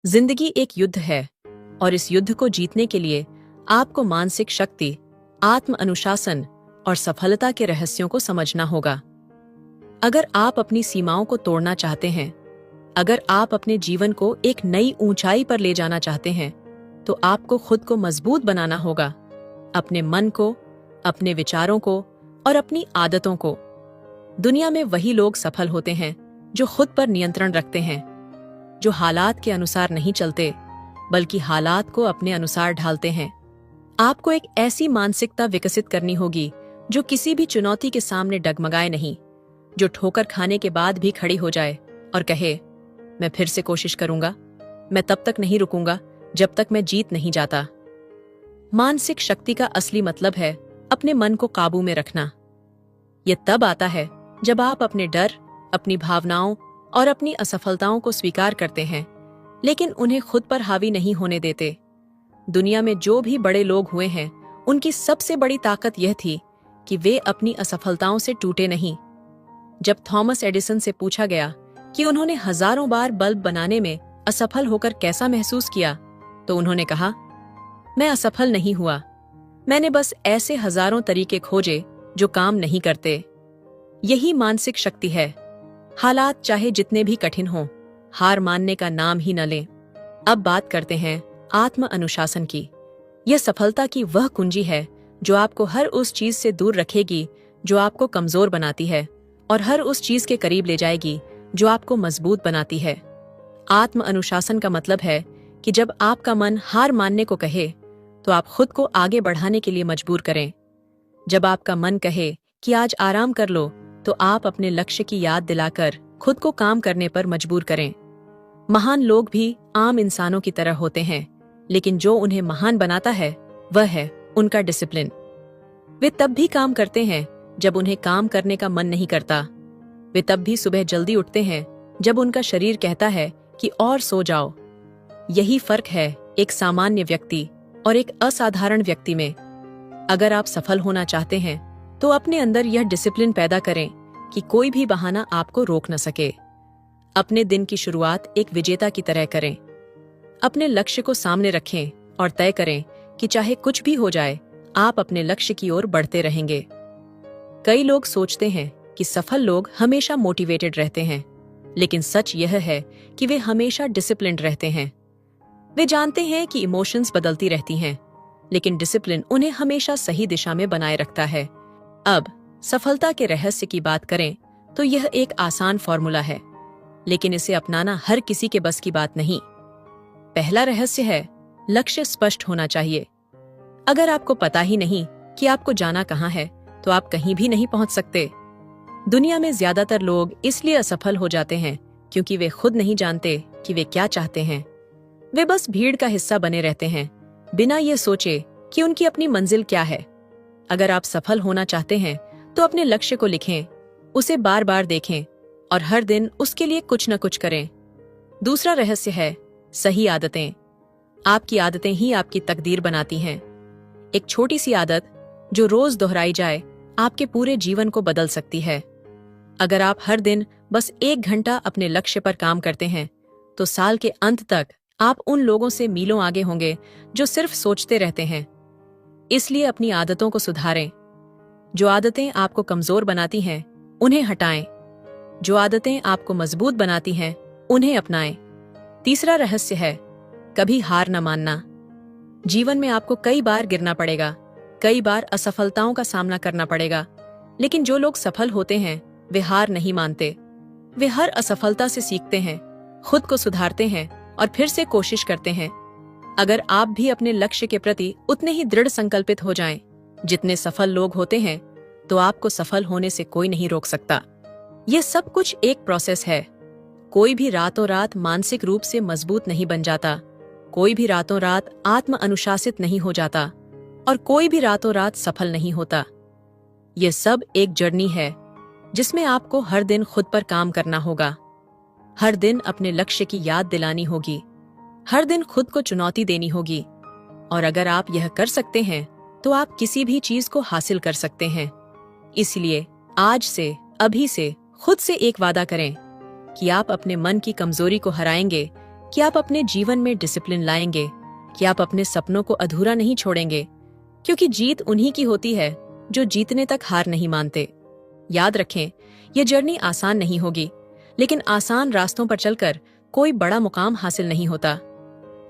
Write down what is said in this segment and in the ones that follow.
जिंदगी एक युद्ध है और इस युद्ध को जीतने के लिए आपको मानसिक शक्ति, आत्म अनुशासन और सफलता के रहस्यों को समझना होगा। अगर आप अपनी सीमाओं को तोड़ना चाहते हैं, अगर आप अपने जीवन को एक नई ऊंचाई पर ले जाना चाहते हैं, तो आपको खुद को मजबूत बनाना होगा, अपने मन को, अपने विचारों को और अपनी आदतों को। दुनिया में वही लोग सफल होते हैं जो खुद पर नियंत्रण रखते हैं, जो हालात के अनुसार नहीं चलते बल्कि हालात को अपने अनुसार ढालते हैं। आपको एक ऐसी मानसिकता विकसित करनी होगी जो किसी भी चुनौती के सामने डगमगाए नहीं, जो ठोकर खाने के बाद भी खड़ी हो जाए और कहे, मैं फिर से कोशिश करूंगा, मैं तब तक नहीं रुकूंगा जब तक मैं जीत नहीं जाता। मानसिक शक्ति का असली मतलब है अपने मन को काबू में रखना। यह तब आता है जब आप अपने डर, अपनी भावनाओं और अपनी असफलताओं को स्वीकार करते हैं, लेकिन उन्हें खुद पर हावी नहीं होने देते। दुनिया में जो भी बड़े लोग हुए हैं, उनकी सबसे बड़ी ताकत यह थी कि वे अपनी असफलताओं से टूटे नहीं। जब थॉमस एडिसन से पूछा गया कि उन्होंने हजारों बार बल्ब बनाने में असफल होकर कैसा महसूस किया, तो उन्होंने कहा, मैं असफल नहीं हुआ, मैंने बस ऐसे हजारों तरीके खोजे जो काम नहीं करते। यही मानसिक शक्ति है। हालात चाहे जितने भी कठिन हों, हार मानने का नाम ही न लें। अब बात करते हैं आत्म अनुशासन की। यह सफलता की वह कुंजी है जो आपको हर उस चीज से दूर रखेगी जो आपको कमजोर बनाती है, और हर उस चीज के करीब ले जाएगी जो आपको मजबूत बनाती है। आत्म अनुशासन का मतलब है कि जब आपका मन हार मानने को कहे, तो आप खुद को आगे बढ़ाने के लिए मजबूर करें। जब आपका मन कहे कि आज आराम कर लो, तो आप अपने लक्ष्य की याद दिलाकर खुद को काम करने पर मजबूर करें। महान लोग भी आम इंसानों की तरह होते हैं, लेकिन जो उन्हें महान बनाता है वह है उनका डिसिप्लिन। वे तब भी काम करते हैं जब उन्हें काम करने का मन नहीं करता। वे तब भी सुबह जल्दी उठते हैं जब उनका शरीर कहता है कि और सो जाओ। यही फर्क है एक सामान्य व्यक्ति और एक असाधारण व्यक्ति में। अगर आप सफल होना चाहते हैं, तो अपने अंदर यह डिसिप्लिन पैदा करें कि कोई भी बहाना आपको रोक न सके। अपने दिन की शुरुआत एक विजेता की तरह करें। अपने लक्ष्य को सामने रखें और तय करें कि चाहे कुछ भी हो जाए, आप अपने लक्ष्य की ओर बढ़ते रहेंगे। कई लोग सोचते हैं कि सफल लोग हमेशा मोटिवेटेड रहते हैं, लेकिन सच यह है कि वे हमेशा डिसिप्लिन्ड रहते हैं। वे जानते हैं कि इमोशंस बदलती रहती हैं, लेकिन डिसिप्लिन उन्हें हमेशा सही दिशा में बनाए रखता है। अब सफलता के रहस्य की बात करें तो यह एक आसान फॉर्मूला है, लेकिन इसे अपनाना हर किसी के बस की बात नहीं। पहला रहस्य है, लक्ष्य स्पष्ट होना चाहिए। अगर आपको पता ही नहीं कि आपको जाना कहाँ है, तो आप कहीं भी नहीं पहुंच सकते। दुनिया में ज्यादातर लोग इसलिए असफल हो जाते हैं क्योंकि वे खुद नहीं जानते कि वे क्या चाहते हैं। वे बस भीड़ का हिस्सा बने रहते हैं, बिना ये सोचे कि उनकी अपनी मंजिल क्या है। अगर आप सफल होना चाहते हैं, तो अपने लक्ष्य को लिखें, उसे बार बार देखें और हर दिन उसके लिए कुछ न कुछ करें। दूसरा रहस्य है, सही आदतें। आपकी आदतें ही आपकी तकदीर बनाती हैं। एक छोटी सी आदत जो रोज दोहराई जाए, आपके पूरे जीवन को बदल सकती है। अगर आप हर दिन बस 1 घंटा अपने लक्ष्य पर काम करते हैं, तो साल के अंत तक आप उन लोगों से मीलों आगे होंगे जो सिर्फ सोचते रहते हैं। इसलिए अपनी आदतों को सुधारें। जो आदतें आपको कमजोर बनाती हैं, उन्हें हटाएं। जो आदतें आपको मजबूत बनाती हैं, उन्हें अपनाएं। तीसरा रहस्य है, कभी हार न मानना। जीवन में आपको कई बार गिरना पड़ेगा, कई बार असफलताओं का सामना करना पड़ेगा, लेकिन जो लोग सफल होते हैं, वे हार नहीं मानते। वे हर असफलता से सीखते हैं, खुद को सुधारते हैं और फिर से कोशिश करते हैं। अगर आप भी अपने लक्ष्य के प्रति उतने ही दृढ़ संकल्पित हो जाएं, जितने सफल लोग होते हैं, तो आपको सफल होने से कोई नहीं रोक सकता। यह सब कुछ एक प्रोसेस है। कोई भी रातों रात मानसिक रूप से मजबूत नहीं बन जाता, कोई भी रातों रात आत्म अनुशासित नहीं हो जाता, और कोई भी रातों रात सफल नहीं होता। यह सब एक जर्नी है जिसमें आपको हर दिन खुद पर काम करना होगा। हर दिन अपने लक्ष्य की याद दिलानी होगी, हर दिन खुद को चुनौती देनी होगी, और अगर आप यह कर सकते हैं, तो आप किसी भी चीज को हासिल कर सकते हैं। इसलिए आज से, अभी से खुद से एक वादा करें कि आप अपने मन की कमजोरी को हराएंगे, कि आप अपने जीवन में डिसिप्लिन लाएंगे, कि आप अपने सपनों को अधूरा नहीं छोड़ेंगे, क्योंकि जीत उन्हीं की होती है जो जीतने तक हार नहीं मानते। याद रखें, ये जर्नी आसान नहीं होगी, लेकिन आसान रास्तों पर चलकर कोई बड़ा मुकाम हासिल नहीं होता।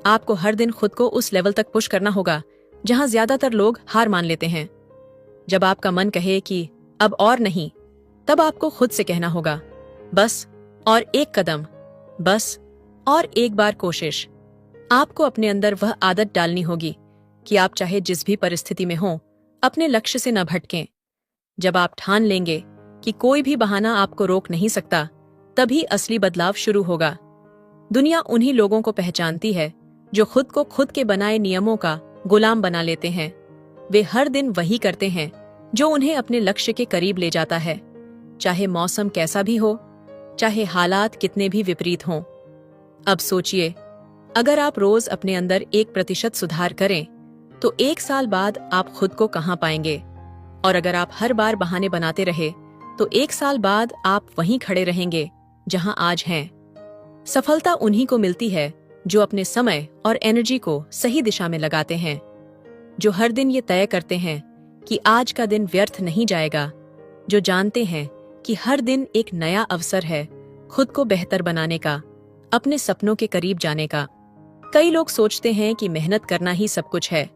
आपको हर दिन खुद को उस लेवल तक पुश करना होगा जहां ज्यादातर लोग हार मान लेते हैं। जब आपका मन कहे कि अब और नहीं, तब आपको खुद से कहना होगा, बस और एक कदम, बस और एक बार कोशिश। आपको अपने अंदर वह आदत डालनी होगी कि आप चाहे जिस भी परिस्थिति में हों, अपने लक्ष्य से न भटकें। जब आप ठान लेंगे कि कोई भी बहाना आपको रोक नहीं सकता, तभी असली बदलाव शुरू होगा। दुनिया उन्हीं लोगों को पहचानती है जो खुद को खुद के बनाए नियमों का गुलाम बना लेते हैं। वे हर दिन वही करते हैं जो उन्हें अपने लक्ष्य के करीब ले जाता है, चाहे मौसम कैसा भी हो, चाहे हालात कितने भी विपरीत हों। अब सोचिए, अगर आप रोज अपने अंदर 1% सुधार करें, तो 1 साल बाद आप खुद को कहां पाएंगे? और अगर आप हर बार बहाने बनाते रहे, तो 1 साल बाद आप वहीं खड़े रहेंगे जहां आज हैं। सफलता उन्हीं को मिलती है जो अपने समय और एनर्जी को सही दिशा में लगाते हैं, जो हर दिन ये तय करते हैं कि आज का दिन व्यर्थ नहीं जाएगा, जो जानते हैं कि हर दिन एक नया अवसर है खुद को बेहतर बनाने का, अपने सपनों के करीब जाने का। कई लोग सोचते हैं कि मेहनत करना ही सब कुछ है,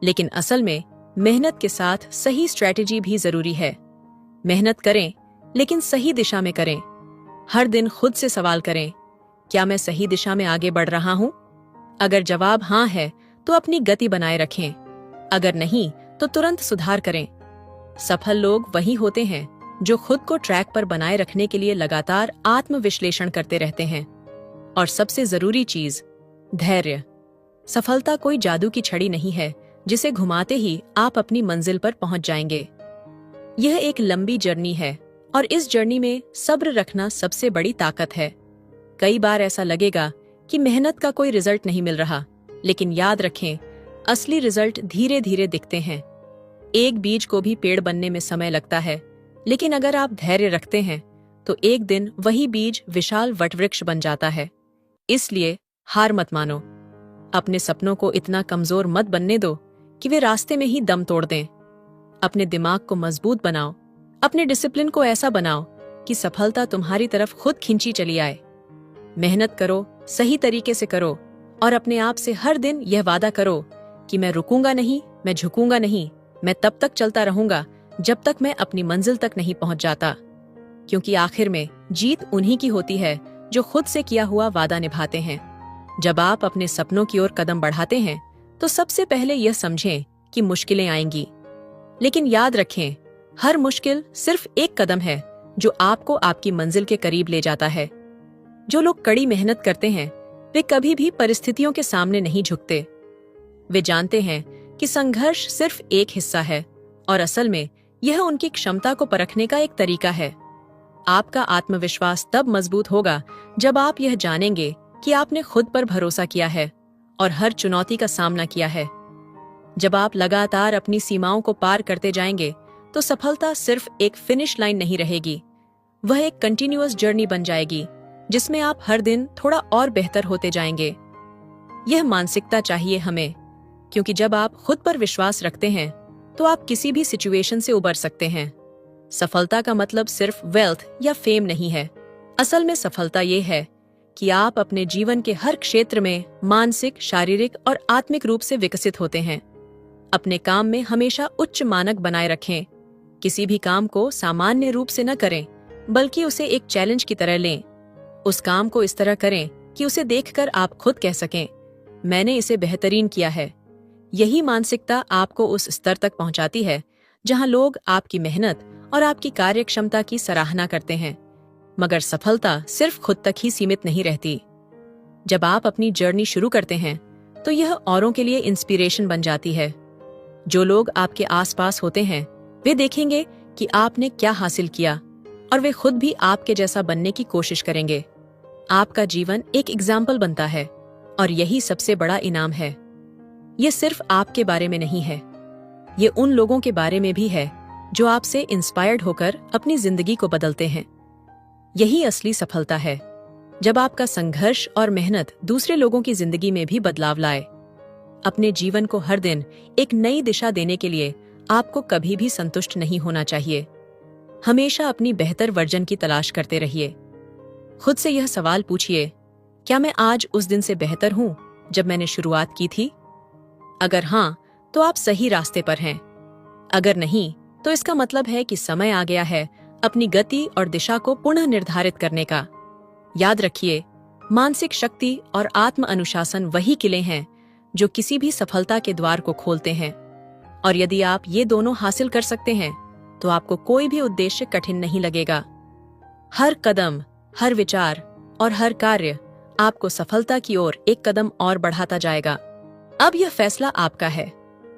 लेकिन असल में मेहनत के साथ सही स्ट्रैटेजी भी जरूरी है। मेहनत करें, लेकिन सही दिशा में करें। हर दिन खुद से सवाल करें, क्या मैं सही दिशा में आगे बढ़ रहा हूं? अगर जवाब हाँ है, तो अपनी गति बनाए रखें। अगर नहीं, तो तुरंत सुधार करें। सफल लोग वही होते हैं जो खुद को ट्रैक पर बनाए रखने के लिए लगातार आत्मविश्लेषण करते रहते हैं। और सबसे जरूरी चीज, धैर्य। सफलता कोई जादू की छड़ी नहीं है जिसे घुमाते ही आप अपनी मंजिल पर पहुंच जाएंगे। यह एक लंबी जर्नी है, और इस जर्नी में सब्र रखना सबसे बड़ी ताकत है। कई बार ऐसा लगेगा कि मेहनत का कोई रिजल्ट नहीं मिल रहा, लेकिन याद रखें, असली रिजल्ट धीरे धीरे दिखते हैं। एक बीज को भी पेड़ बनने में समय लगता है, लेकिन अगर आप धैर्य रखते हैं, तो एक दिन वही बीज विशाल वटवृक्ष बन जाता है। इसलिए हार मत मानो। अपने सपनों को इतना कमजोर मत बनने दो कि वे रास्ते में ही दम तोड़ दें। अपने दिमाग को मजबूत बनाओ, अपने डिसिप्लिन को ऐसा बनाओ कि सफलता तुम्हारी तरफ खुद खींची चली आए। मेहनत करो, सही तरीके से करो, और अपने आप से हर दिन यह वादा करो कि मैं रुकूंगा नहीं, मैं झुकूंगा नहीं, मैं तब तक चलता रहूंगा जब तक मैं अपनी मंजिल तक नहीं पहुंच जाता। क्योंकि आखिर में जीत उन्हीं की होती है जो खुद से किया हुआ वादा निभाते हैं। जब आप अपने सपनों की ओर कदम बढ़ाते हैं, तो सबसे पहले यह समझें कि मुश्किलें आएंगी, लेकिन याद रखें, हर मुश्किल सिर्फ एक कदम है जो आपको आपकी मंजिल के करीब ले जाता है। जो लोग कड़ी मेहनत करते हैं, वे कभी भी परिस्थितियों के सामने नहीं झुकते। वे जानते हैं कि संघर्ष सिर्फ एक हिस्सा है, और असल में यह उनकी क्षमता को परखने का एक तरीका है। आपका आत्मविश्वास तब मजबूत होगा जब आप यह जानेंगे कि आपने खुद पर भरोसा किया है और हर चुनौती का सामना किया है। जब आप लगातार अपनी सीमाओं को पार करते जाएंगे, तो सफलता सिर्फ एक फिनिश लाइन नहीं रहेगी, वह एक कंटिन्यूअस जर्नी बन जाएगी जिसमें आप हर दिन थोड़ा और बेहतर होते जाएंगे। यह मानसिकता चाहिए हमें, क्योंकि जब आप खुद पर विश्वास रखते हैं, तो आप किसी भी सिचुएशन से उबर सकते हैं। सफलता का मतलब सिर्फ वेल्थ या फेम नहीं है। असल में सफलता ये है कि आप अपने जीवन के हर क्षेत्र में मानसिक, शारीरिक और आत्मिक रूप से विकसित होते हैं। अपने काम में हमेशा उच्च मानक बनाए रखें। किसी भी काम को सामान्य रूप से न करें, बल्कि उसे एक चैलेंज की तरह लें। उस काम को इस तरह करें कि उसे देखकर आप खुद कह सकें, मैंने इसे बेहतरीन किया है। यही मानसिकता आपको उस स्तर तक पहुंचाती है जहां लोग आपकी मेहनत और आपकी कार्यक्षमता की सराहना करते हैं। मगर सफलता सिर्फ खुद तक ही सीमित नहीं रहती। जब आप अपनी जर्नी शुरू करते हैं, तो यह औरों के लिए इंस्पिरेशन बन जाती है। जो लोग आपके आसपास होते हैं, वे देखेंगे कि आपने क्या हासिल किया, और वे खुद भी आपके जैसा बनने की कोशिश करेंगे। आपका जीवन एक एग्जाम्पल बनता है, और यही सबसे बड़ा इनाम है। ये सिर्फ आपके बारे में नहीं है, ये उन लोगों के बारे में भी है जो आपसे इंस्पायर्ड होकर अपनी जिंदगी को बदलते हैं। यही असली सफलता है, जब आपका संघर्ष और मेहनत दूसरे लोगों की जिंदगी में भी बदलाव लाए। अपने जीवन को हर दिन एक नई दिशा देने के लिए आपको कभी भी संतुष्ट नहीं होना चाहिए। हमेशा अपनी बेहतर वर्जन की तलाश करते रहिए। खुद से यह सवाल पूछिए, क्या मैं आज उस दिन से बेहतर हूं जब मैंने शुरुआत की थी? अगर हां, तो आप सही रास्ते पर हैं। अगर नहीं, तो इसका मतलब है कि समय आ गया है अपनी गति और दिशा को पुनः निर्धारित करने का। याद रखिए, मानसिक शक्ति और आत्म अनुशासन वही किले हैं जो किसी भी सफलता के द्वार को खोलते हैं। और यदि आप ये दोनों हासिल कर सकते हैं, तो आपको कोई भी उद्देश्य कठिन नहीं लगेगा। हर कदम, हर विचार और हर कार्य आपको सफलता की ओर एक कदम और बढ़ाता जाएगा। अब यह फैसला आपका है।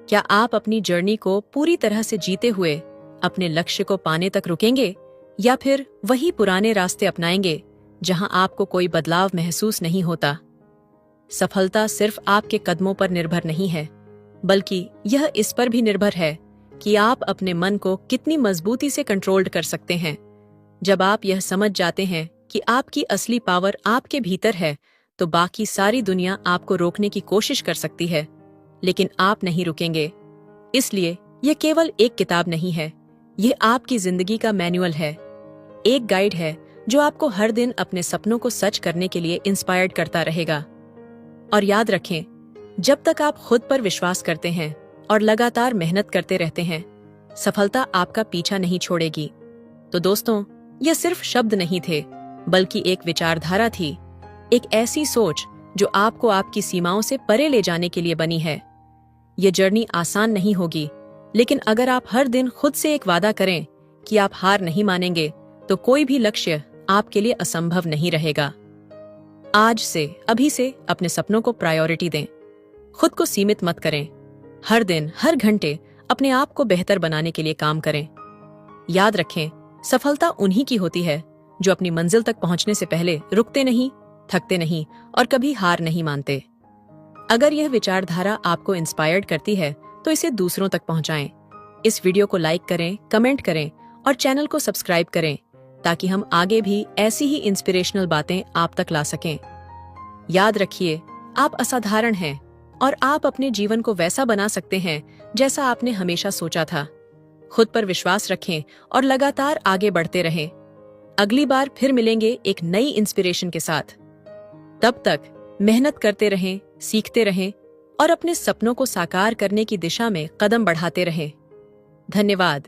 क्या आप अपनी जर्नी को पूरी तरह से जीते हुए अपने लक्ष्य को पाने तक रुकेंगे, या फिर वही पुराने रास्ते अपनाएंगे जहां आपको कोई बदलाव महसूस नहीं होता? सफलता सिर्फ आपके कदमों पर निर्भर नहीं है, बल्कि यह इस पर भी निर्भर है कि आप अपने मन को कितनी मजबूती से कंट्रोल्ड कर सकते हैं। जब आप यह समझ जाते हैं कि आपकी असली पावर आपके भीतर है, तो बाकी सारी दुनिया आपको रोकने की कोशिश कर सकती है, लेकिन आप नहीं रुकेंगे। इसलिए यह केवल एक किताब नहीं है, यह आपकी जिंदगी का मैनुअल है। एक गाइड है जो आपको हर दिन अपने सपनों को सच करने के लिए इंस्पायर्ड करता रहेगा। और याद रखें, जब तक आप खुद पर विश्वास करते हैं और लगातार मेहनत करते रहते हैं, सफलता आपका पीछा नहीं छोड़ेगी। तो दोस्तों, यह सिर्फ शब्द नहीं थे, बल्कि एक विचारधारा थी, एक ऐसी सोच जो आपको आपकी सीमाओं से परे ले जाने के लिए बनी है। यह जर्नी आसान नहीं होगी, लेकिन अगर आप हर दिन खुद से एक वादा करें कि आप हार नहीं मानेंगे, तो कोई भी लक्ष्य आपके लिए असंभव नहीं रहेगा। आज से, अभी से अपने सपनों को प्रायोरिटी दें। खुद को सीमित मत करें। हर दिन, हर घंटे अपने आप को बेहतर बनाने के लिए काम करें। याद रखें, सफलता उन्हीं की होती है जो अपनी मंजिल तक पहुंचने से पहले रुकते नहीं, थकते नहीं और कभी हार नहीं मानते। अगर यह विचारधारा आपको इंस्पायर्ड करती है, तो इसे दूसरों तक पहुंचाएं। इस वीडियो को लाइक करें, कमेंट करें और चैनल को सब्सक्राइब करें, ताकि हम आगे भी ऐसी ही इंस्पिरेशनल बातें आप तक ला सकें। याद रखिए, आप असाधारण हैं और आप अपने जीवन को वैसा बना सकते हैं जैसा आपने हमेशा सोचा था। खुद पर विश्वास रखें और लगातार आगे बढ़ते रहें। अगली बार फिर मिलेंगे एक नई इंस्पिरेशन के साथ। तब तक मेहनत करते रहें, सीखते रहें और अपने सपनों को साकार करने की दिशा में कदम बढ़ाते रहें। धन्यवाद।